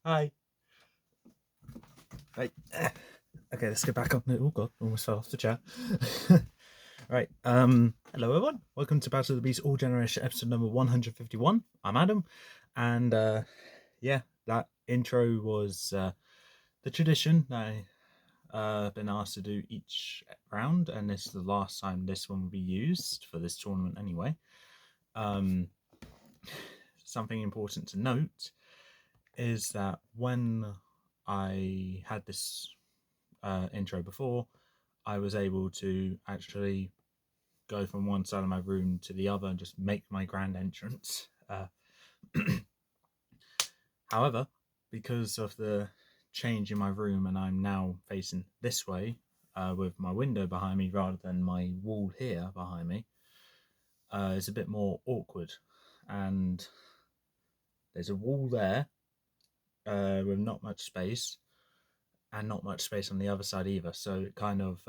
Hi. Right. Okay, let's get back on. Oh god, almost fell off the chair. Right. Hello everyone. Welcome to Battle of the Beast All Generation episode number 151. I'm Adam, and yeah, that intro was the tradition that I've been asked to do each round, and this is the last time this one will be used for this tournament anyway. Um, Something important to note is that when I had this intro before, I was able to actually go from one side of my room to the other and just make my grand entrance. However, because of the change in my room and I'm now facing this way with my window behind me rather than my wall here behind me, it's a bit more awkward. And there's a wall there with not much space and not much space on the other side either. So it kind of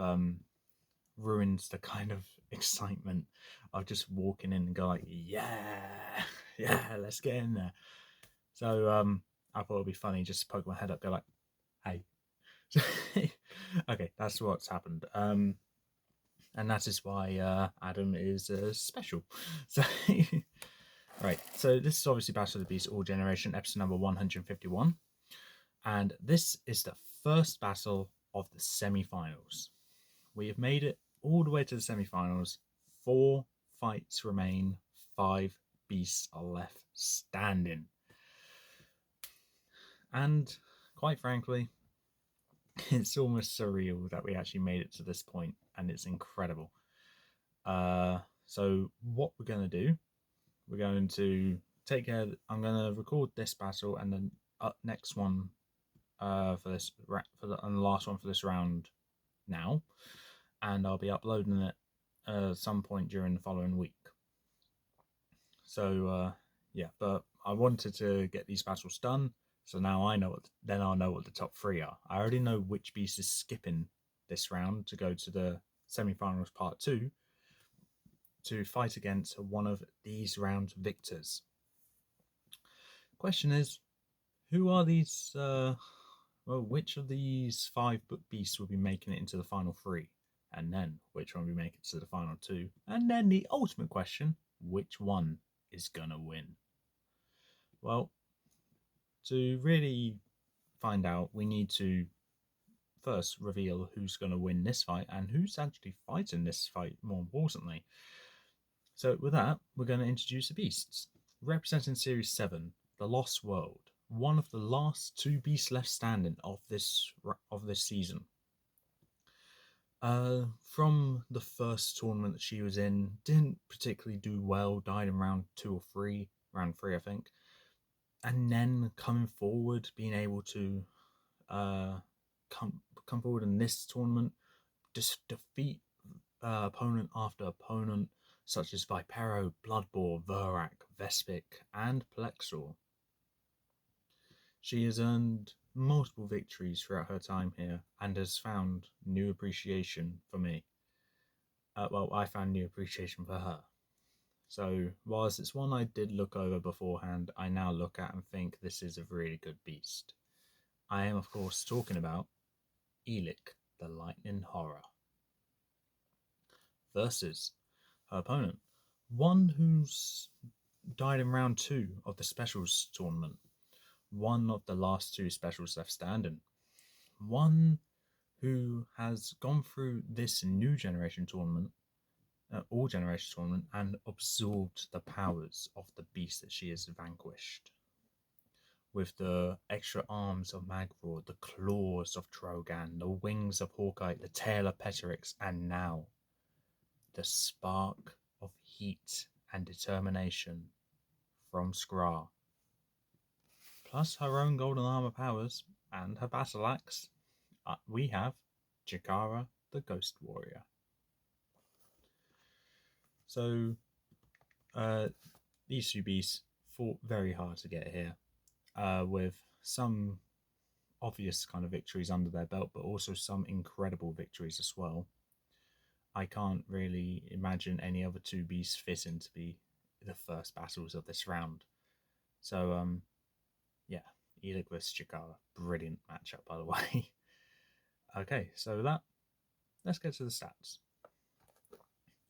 ruins the kind of excitement of just walking in and go like, yeah, let's get in there. So I thought it'd be funny just to poke my head up, go like, hey. Okay, that's what's happened. And that is why Adam is special. So right, so this is obviously Battle of the Beast All Generation, episode number 151. And this is the first battle of the semi-finals. We have made it all the way to the semi-finals. 4 fights remain. 5 beasts are left standing. And quite frankly, it's almost surreal that we actually made it to this point, and it's incredible. So what we're going to do, we're going to take care. I'm going to record this battle, and then next one for this and the last one for this round now, and I'll be uploading it some point during the following week. So yeah, but I wanted to get these battles done, so now I know then I'll know what the top 3 are. I already know which beast is skipping this round to go to the semi-finals part 2 to fight against one of these round victors. Question is, who are these which of these 5 beasts will be making it into the final 3? And then which one will be making it to the final 2? And then the ultimate question, which one is gonna win? Well, to really find out, we need to first reveal who's going to win this fight and who's actually fighting this fight, more importantly. So with that, we're going to introduce the beasts. Representing Series 7, the Lost World, one of the last 2 beasts left standing of this season. From the first tournament that she was in, didn't particularly do well, died in round 2 or 3, round 3 I think, and then coming forward, being able to come forward in this tournament, just defeat opponent after opponent, such as Vipero, Bloodboar, Verak, Vespic, and Plexor. She has earned multiple victories throughout her time here and has found new appreciation for me. Well, I found new appreciation for her. So, whilst it's one I did look over beforehand, I now look at and think this is a really good beast. I am, of course, talking about Ellik, the Lightning Horror, versus her opponent, one who's died in round 2 of the specials tournament, one of the last 2 specials left standing, one who has gone through this new generation tournament, all generation tournament, and absorbed the powers of the beast that she has vanquished. With the extra arms of Magvor, the claws of Drogan, the wings of Hawkeye, the tail of Petrix, and now the spark of heat and determination from Skra. Plus her own golden armor powers and her battle axe, we have Jakara, the Ghost Warrior. So these 2 beasts fought very hard to get here, with some obvious kind of victories under their belt, but also some incredible victories as well. I can't really imagine any other 2 beasts fitting to be the first battles of this round. So yeah, Ellik vs Jakara. Brilliant matchup, by the way. Okay, so with that, let's get to the stats.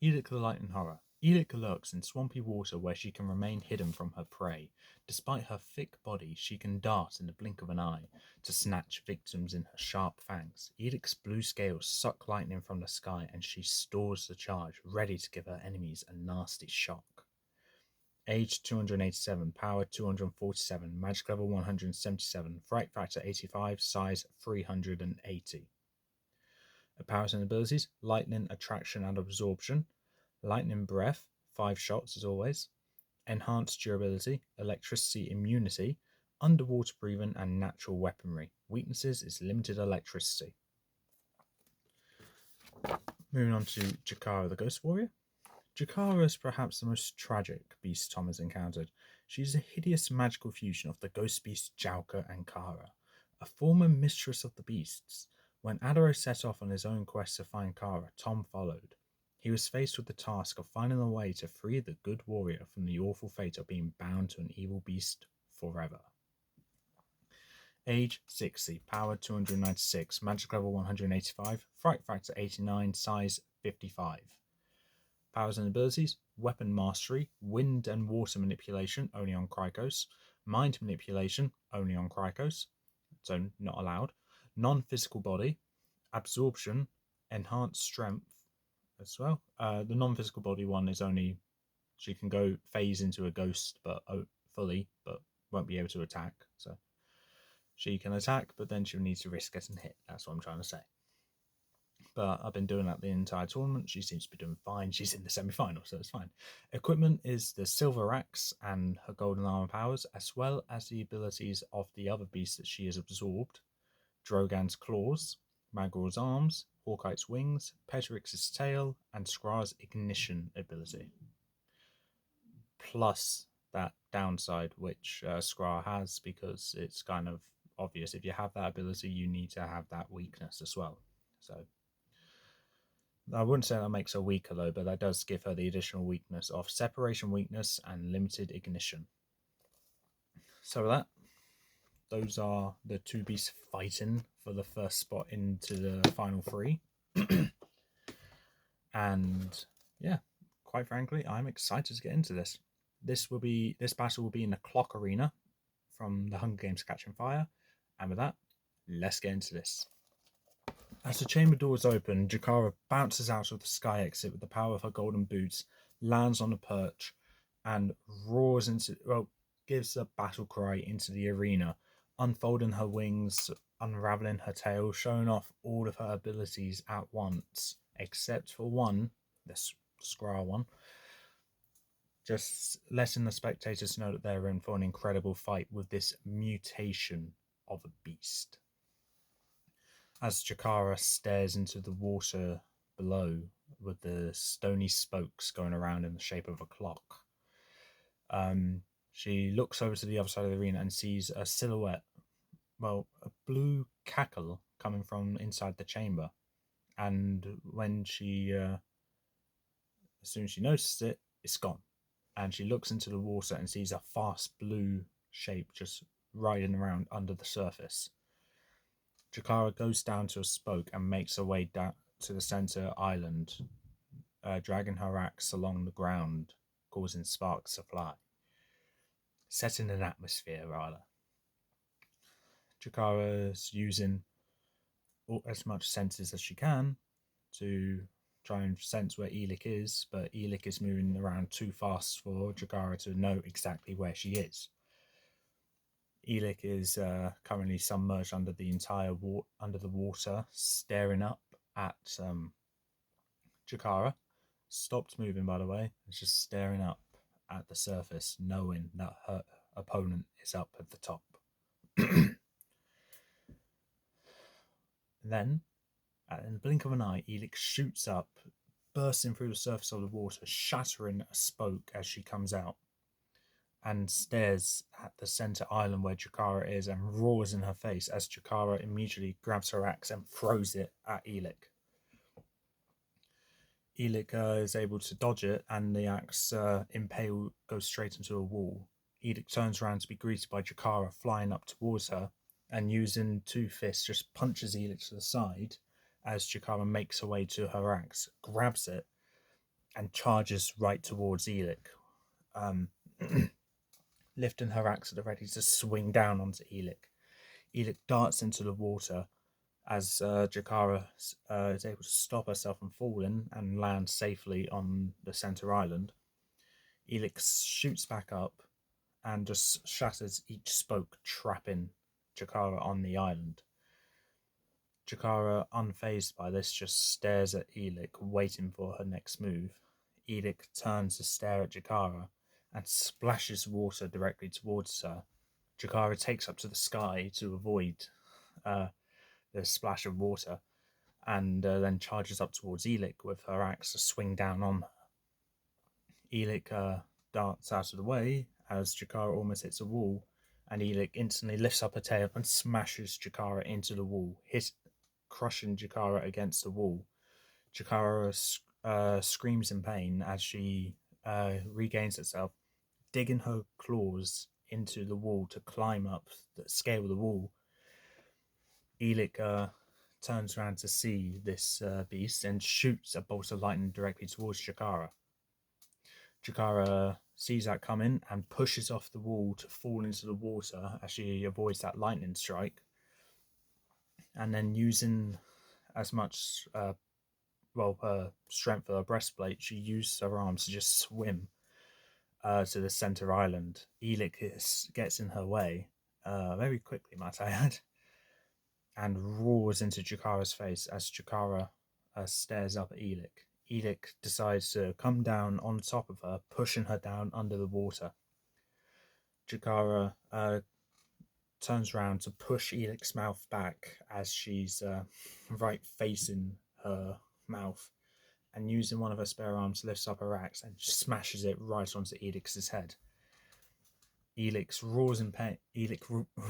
Ellik the Lightning Horror. Ellik lurks in swampy water where she can remain hidden from her prey. Despite her thick body, she can dart in the blink of an eye to snatch victims in her sharp fangs. Ellik's blue scales suck lightning from the sky and she stores the charge, ready to give her enemies a nasty shock. Age 287, power 247, magic level 177, fright factor 85, size 380. Her powers and abilities: lightning, attraction, and absorption. Lightning breath, 5 shots as always. Enhanced durability, electricity immunity, underwater breathing, and natural weaponry. Weaknesses is limited electricity. Moving on to Jakara the Ghost Warrior. Jakara is perhaps the most tragic beast Tom has encountered. She is a hideous magical fusion of the ghost beasts Jakara and Kara, a former mistress of the beasts. When Adaro set off on his own quest to find Kara, Tom followed. He was faced with the task of finding a way to free the good warrior from the awful fate of being bound to an evil beast forever. Age 60, power 296, magic level 185, fright factor 89, size 55. Powers and abilities: weapon mastery, wind and water manipulation, only on Krykos, mind manipulation, only on Krykos, so not allowed, non-physical body, absorption, enhanced strength as well. The non-physical body one is only she can go phase into a ghost, but fully, but won't be able to attack. So she can attack, but then she'll need to risk getting hit. That's what I'm trying to say. But I've been doing that the entire tournament. She seems to be doing fine. She's in the semi-final, so it's fine. Equipment is the Silver Axe and her Golden Armor powers, as well as the abilities of the other beasts that she has absorbed: Drogan's Claws, Magor's Arms, Hawkeye's Wings, Petrix's Tail, and Skrar's Ignition ability. Plus that downside, which Skrar has, because it's kind of obvious. If you have that ability, you need to have that weakness as well. So I wouldn't say that makes her weaker though, but that does give her the additional weakness of separation weakness and limited ignition. So with that, those are the two beasts fighting for the first spot into the final three. And yeah, quite frankly, I'm excited to get into this. This battle will be in the clock arena from the Hunger Games Catching Fire. And with that, let's get into this. As the chamber doors open, Jakara bounces out of the sky exit with the power of her golden boots, lands on a perch, and roars gives a battle cry into the arena, unfolding her wings, unraveling her tail, showing off all of her abilities at once, except for one, the Skrar one, just letting the spectators know that they're in for an incredible fight with this mutation of a beast. As Jakara stares into the water below with the stony spokes going around in the shape of a clock, she looks over to the other side of the arena and sees a silhouette, a blue cackle coming from inside the chamber. And when as soon as she notices it, it's gone. And she looks into the water and sees a fast blue shape just riding around under the surface. Jakara goes down to a spoke and makes her way down to the center island, dragging her axe along the ground, causing sparks to fly. Setting an atmosphere, rather. Jakara's using as much senses as she can to try and sense where Ellik is, but Ellik is moving around too fast for Jakara to know exactly where she is. Ellik is currently submerged under the water, staring up at Jakara. Stopped moving, by the way. It's just staring up at the surface, knowing that her opponent is up at the top. Then, in the blink of an eye, Ellik shoots up, bursting through the surface of the water, shattering a spoke as she comes out, and stares at the center island where Jakara is and roars in her face as Jakara immediately grabs her axe and throws it at Ellik. Ellik is able to dodge it, and the axe goes straight into a wall. Ellik turns around to be greeted by Jakara flying up towards her, and using two fists just punches Ellik to the side as Jakara makes her way to her axe, grabs it, and charges right towards Ellik, um, lifting her axe at the ready to swing down onto Ellik. Ellik darts into the water as Jakara is able to stop herself from falling and land safely on the center island. Ellik shoots back up and just shatters each spoke, trapping Jakara on the island. Jakara, unfazed by this, just stares at Ellik, waiting for her next move. Ellik turns to stare at Jakara and splashes water directly towards her. Jakara takes up to the sky to avoid uh, the splash of water, and then charges up towards Ellik with her axe to swing down on her. Ellik darts out of the way as Jakara almost hits a wall, and Ellik instantly lifts up her tail and smashes Jakara into the wall, crushing Jakara against the wall. Jakara screams in pain as she regains herself, digging her claws into the wall to climb up, scale the wall. Ellik turns around to see this beast and shoots a bolt of lightning directly towards Jakara. Jakara sees that coming and pushes off the wall to fall into the water as she avoids that lightning strike. And then using as much her strength of her breastplate, she uses her arms to just swim to the center island. Ellik gets in her way very quickly, might I add, and roars into Jakara's face as Jakara stares up at Ellik. Ellik decides to come down on top of her, pushing her down under the water. Jakara turns around to push Ellik's mouth back as she's right facing her mouth, and using one of her spare arms lifts up her axe and smashes it right onto Ellik's head. Ellik roars in pain.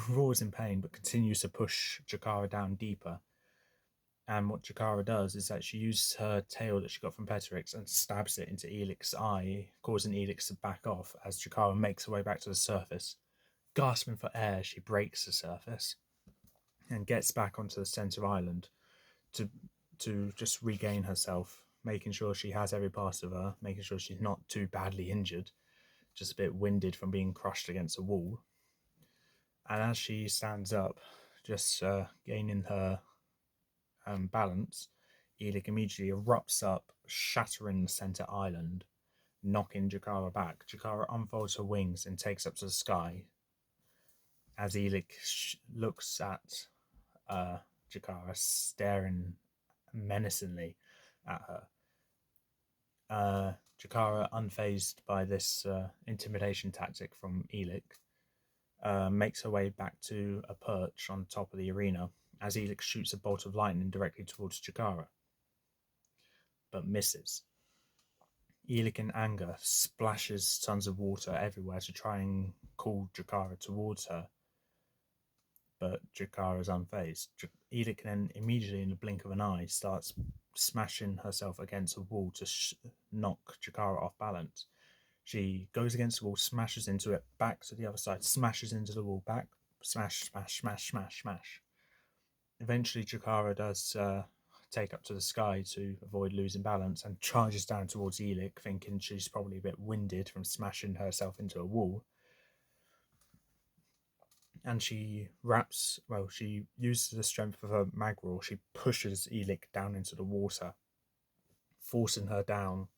Roars in pain, but continues to push Jakara down deeper. And what Jakara does is that she uses her tail that she got from Petrix and stabs it into Ellik's eye, causing Ellik to back off as Jakara makes her way back to the surface. Gasping for air, she breaks the surface and gets back onto the center island to just regain herself, making sure she has every part of her, making sure she's not too badly injured, just a bit winded from being crushed against a wall. And as she stands up, just gaining her balance, Ellik immediately erupts up, shattering the center island, knocking Jakara back. Jakara unfolds her wings and takes up to the sky as Ellik looks at Jakara, staring menacingly at her. Jakara, unfazed by this intimidation tactic from Ellik, makes her way back to a perch on top of the arena as Ellik shoots a bolt of lightning directly towards Jakara, but misses. Ellik, in anger, splashes tons of water everywhere to try and call Jakara towards her, but Jakara is unfazed. Ellik then, immediately in the blink of an eye, starts smashing herself against a wall to knock Jakara off balance. She goes against the wall, smashes into it, back to the other side, smashes into the wall, back, smash, smash, smash, smash, smash. Eventually, Jakara does take up to the sky to avoid losing balance and charges down towards Ellik, thinking she's probably a bit winded from smashing herself into a wall. And she uses the strength of her magwell. She pushes Ellik down into the water, forcing her down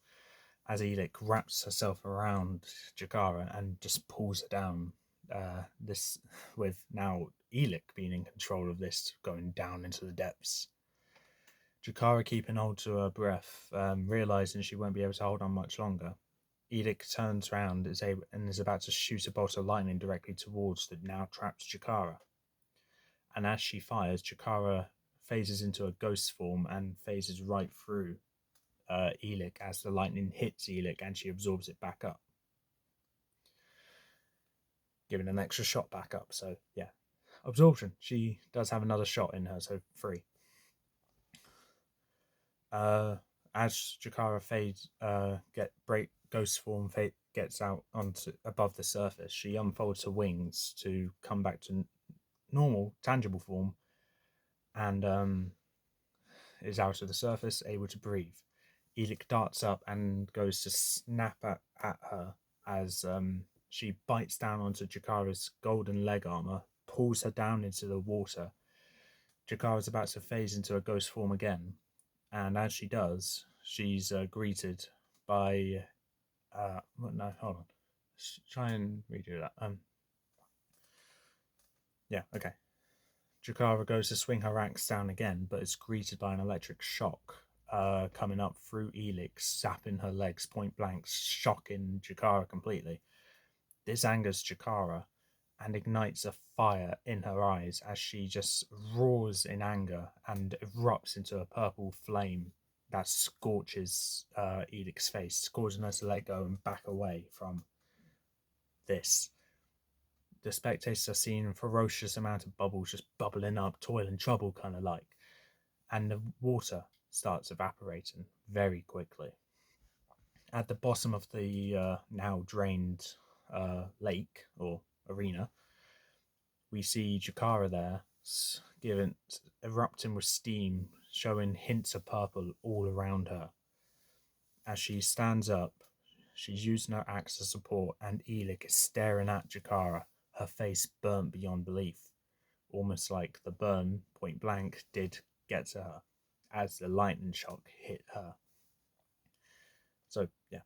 as Ellik wraps herself around Jakara and just pulls her down. This with now Ellik being in control of this, going down into the depths. Jakara keeping hold to her breath, realizing she won't be able to hold on much longer. Ellik turns around and is about to shoot a bolt of lightning directly towards the now trapped Jakara. And as she fires, Jakara phases into a ghost form and phases right through Ellik as the lightning hits Ellik and she absorbs it back up, giving an extra shot back up. So yeah, absorption. She does have another shot in her, so 3. As Jakara ghost form gets out onto above the surface, she unfolds her wings to come back to normal, tangible form, and is out of the surface, able to breathe. Ellik darts up and goes to snap at her as she bites down onto Jakara's golden leg armor, pulls her down into the water. Jakara's about to phase into a ghost form again, and as she does, she's greeted by. No, hold on. Let's try and redo that. Yeah, okay. Jakara goes to swing her axe down again, but is greeted by an electric shock coming up through Ellik, zapping her legs point blank, shocking Jakara completely. This angers Jakara and ignites a fire in her eyes as she just roars in anger and erupts into a purple flame that scorches Ellik's face, causing her to let go and back away from this. The spectators are seeing a ferocious amount of bubbles just bubbling up, toil and trouble kind of like, and the water starts evaporating very quickly. At the bottom of the now drained lake or arena, we see Jakara there, given erupting with steam, showing hints of purple all around her. As she stands up, she's using her axe as support, and Ellik is staring at Jakara, her face burnt beyond belief, almost like the burn point blank did get to her as the lightning shock hit her. So, yeah.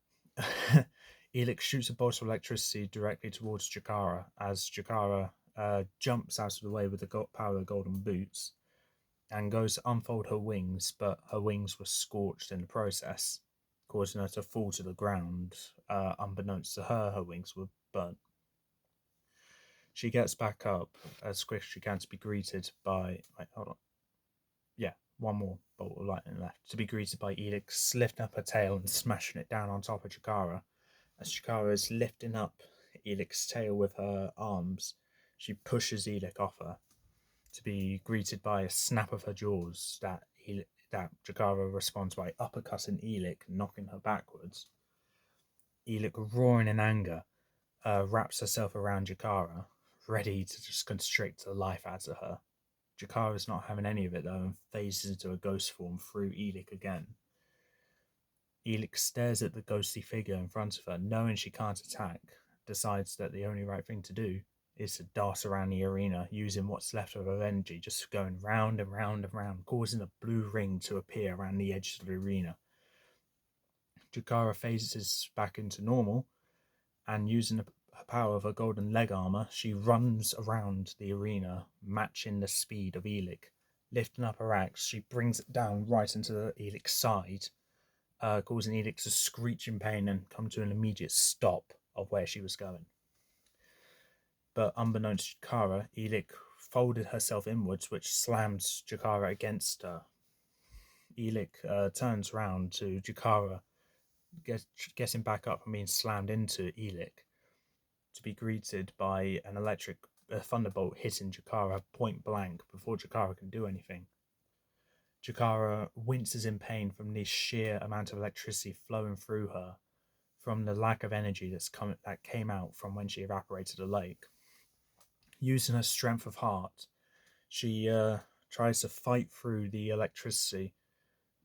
Ellik shoots a bolt of electricity directly towards Jakara as Jakara jumps out of the way with the power of the golden boots and goes to unfold her wings, but her wings were scorched in the process, causing her to fall to the ground. Unbeknownst to her, her wings were burnt. She gets back up as quick as she can to be greeted by. Wait, hold on. Yeah, one more bolt of lightning left. To be greeted by Ellik, lifting up her tail and smashing it down on top of Jakara. As Jakara is lifting up Ellik's tail with her arms, she pushes Ellik off her, to be greeted by a snap of her jaws that Jakara responds by uppercutting Ellik, knocking her backwards. Ellik, roaring in anger, wraps herself around Jakara, ready to just constrict the life out of her. Jakara's not having any of it though and phases into a ghost form through Ellik again. Ellik stares at the ghostly figure in front of her, knowing she can't attack, decides that the only right thing to do is to dart around the arena, using what's left of her energy, just going round and round and round, causing a blue ring to appear around the edge of the arena. Jakara phases back into normal, and using the power of her golden leg armor, she runs around the arena, matching the speed of Ellik. Lifting up her axe, she brings it down right into Ellik's side, causing Ellik to screech in pain and come to an immediate stop of where she was going. But unbeknownst to Jakara, Ellik folded herself inwards, which slams Jakara against her. Ellik turns round to Jakara, getting back up and being slammed into Ellik, to be greeted by an electric thunderbolt hitting Jakara point blank before Jakara can do anything. Jakara winces in pain from the sheer amount of electricity flowing through her, from the lack of energy that came out from when she evaporated the lake. Using her strength of heart, she tries to fight through the electricity.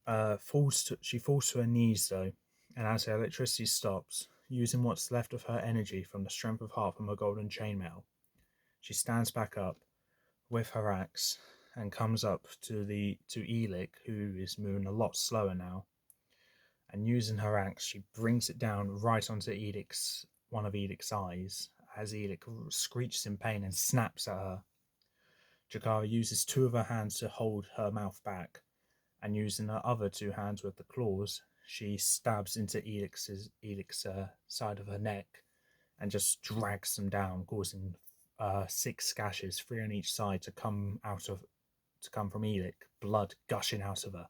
She falls to her knees though, and as her electricity stops, using what's left of her energy from the strength of heart from her golden chainmail, she stands back up with her axe and comes up to Ellik, who is moving a lot slower now. And using her axe, she brings it down right onto one of Ellik's eyes, as Ellik screeches in pain and snaps at her. Jakara uses two of her hands to hold her mouth back, and using her other two hands with the claws, she stabs into Ellik's side of her neck and just drags them down, causing 6 gashes, 3 on each side, to come from Ellik, blood gushing out of her.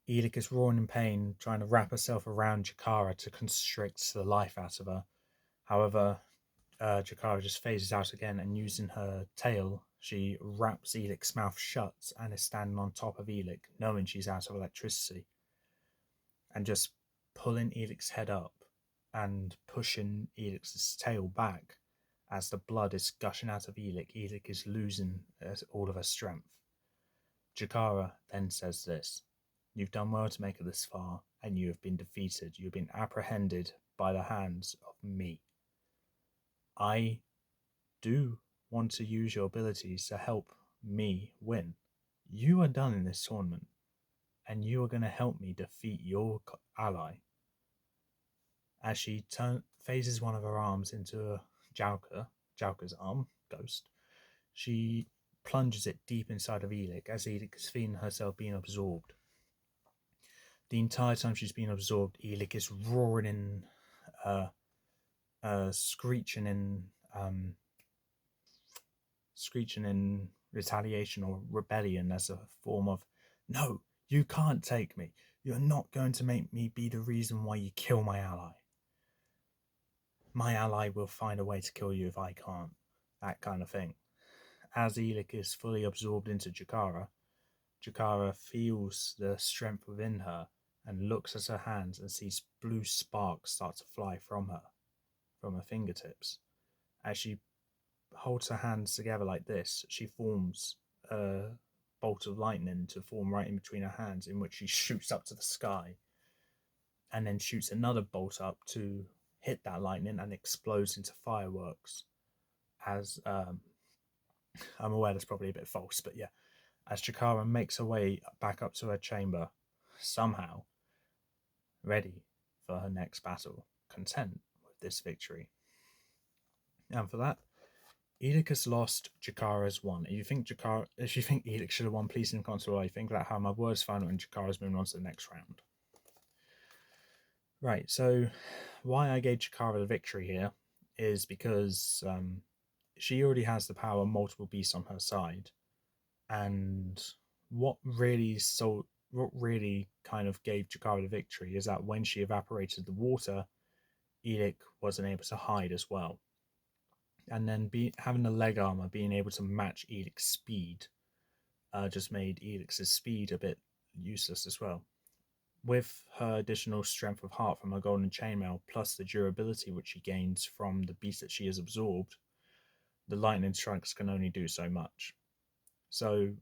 Ellik is roaring in pain, trying to wrap herself around Jakara to constrict the life out of her. However, Jakara just phases out again, and using her tail, she wraps Ellik's mouth shut and is standing on top of Ellik, knowing she's out of electricity, and just pulling Ellik's head up, and pushing Elix's tail back as the blood is gushing out of Ellik. Ellik is losing all of her strength. Jakara then says this: "You've done well to make it this far, and you have been defeated. You have been apprehended by the hands of me. I do want to use your abilities to help me win. You are done in this tournament, and you are going to help me defeat your ally." As she phases one of her arms into Jalka's arm, Ghost, she plunges it deep inside of Ellik as Ellik is feeling herself being absorbed. The entire time she's being absorbed, Ellik is roaring in, screeching in retaliation or rebellion as a form of, "No, you can't take me. You're not going to make me be the reason why you kill my ally. My ally will find a way to kill you if I can't." That kind of thing. As Ellik is fully absorbed into Jakara, Jakara feels the strength within her and looks at her hands and sees blue sparks start to fly from her fingertips. As she holds her hands together like this, she forms a bolt of lightning to form right in between her hands, in which she shoots up to the sky and then shoots another bolt up to hit that lightning and explodes into fireworks. As I'm aware that's probably a bit false, but yeah, as Jakara makes her way back up to her chamber, somehow ready for her next battle, content with this victory. And for that, Ellik has lost, Jakara's won. If you think Ellik should have won, please in console. I think that how my words final and Jakara's moving on to the next round. Right, so why I gave Jakara the victory here is because she already has the power of multiple beasts on her side, and what really kind of gave Jakara the victory is that when she evaporated the water, Ellik wasn't able to hide as well. And then having the leg armor, being able to match Ellik's speed, just made Elix's speed a bit useless as well. With her additional strength of heart from her golden chainmail, plus the durability which she gains from the beast that she has absorbed, the lightning strikes can only do so much. So,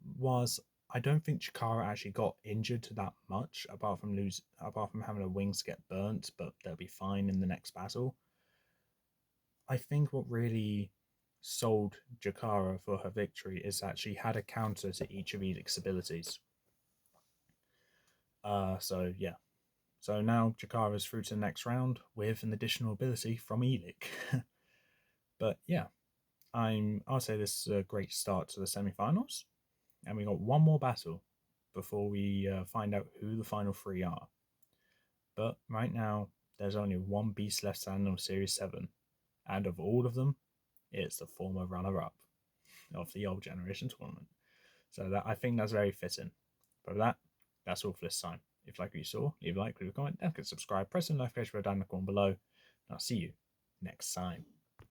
I don't think Jakara actually got injured that much, apart from having her wings get burnt, but they'll be fine in the next battle. I think what really sold Jakara for her victory is that she had a counter to each of Ellik's abilities. So yeah. So now Jakara's through to the next round with an additional ability from Ellik. But yeah, I'll say this is a great start to the semi-finals, and we got one more battle before we find out who the final three are. But right now, there's only one beast left standing on Series 7, and of all of them, it's the former runner-up of the old generation tournament. So that I think that's very fitting. But with that, that's all for this time. If you like what you saw, leave a like, leave a comment, and subscribe, press the notification bell down in the corner below. And I'll see you next time.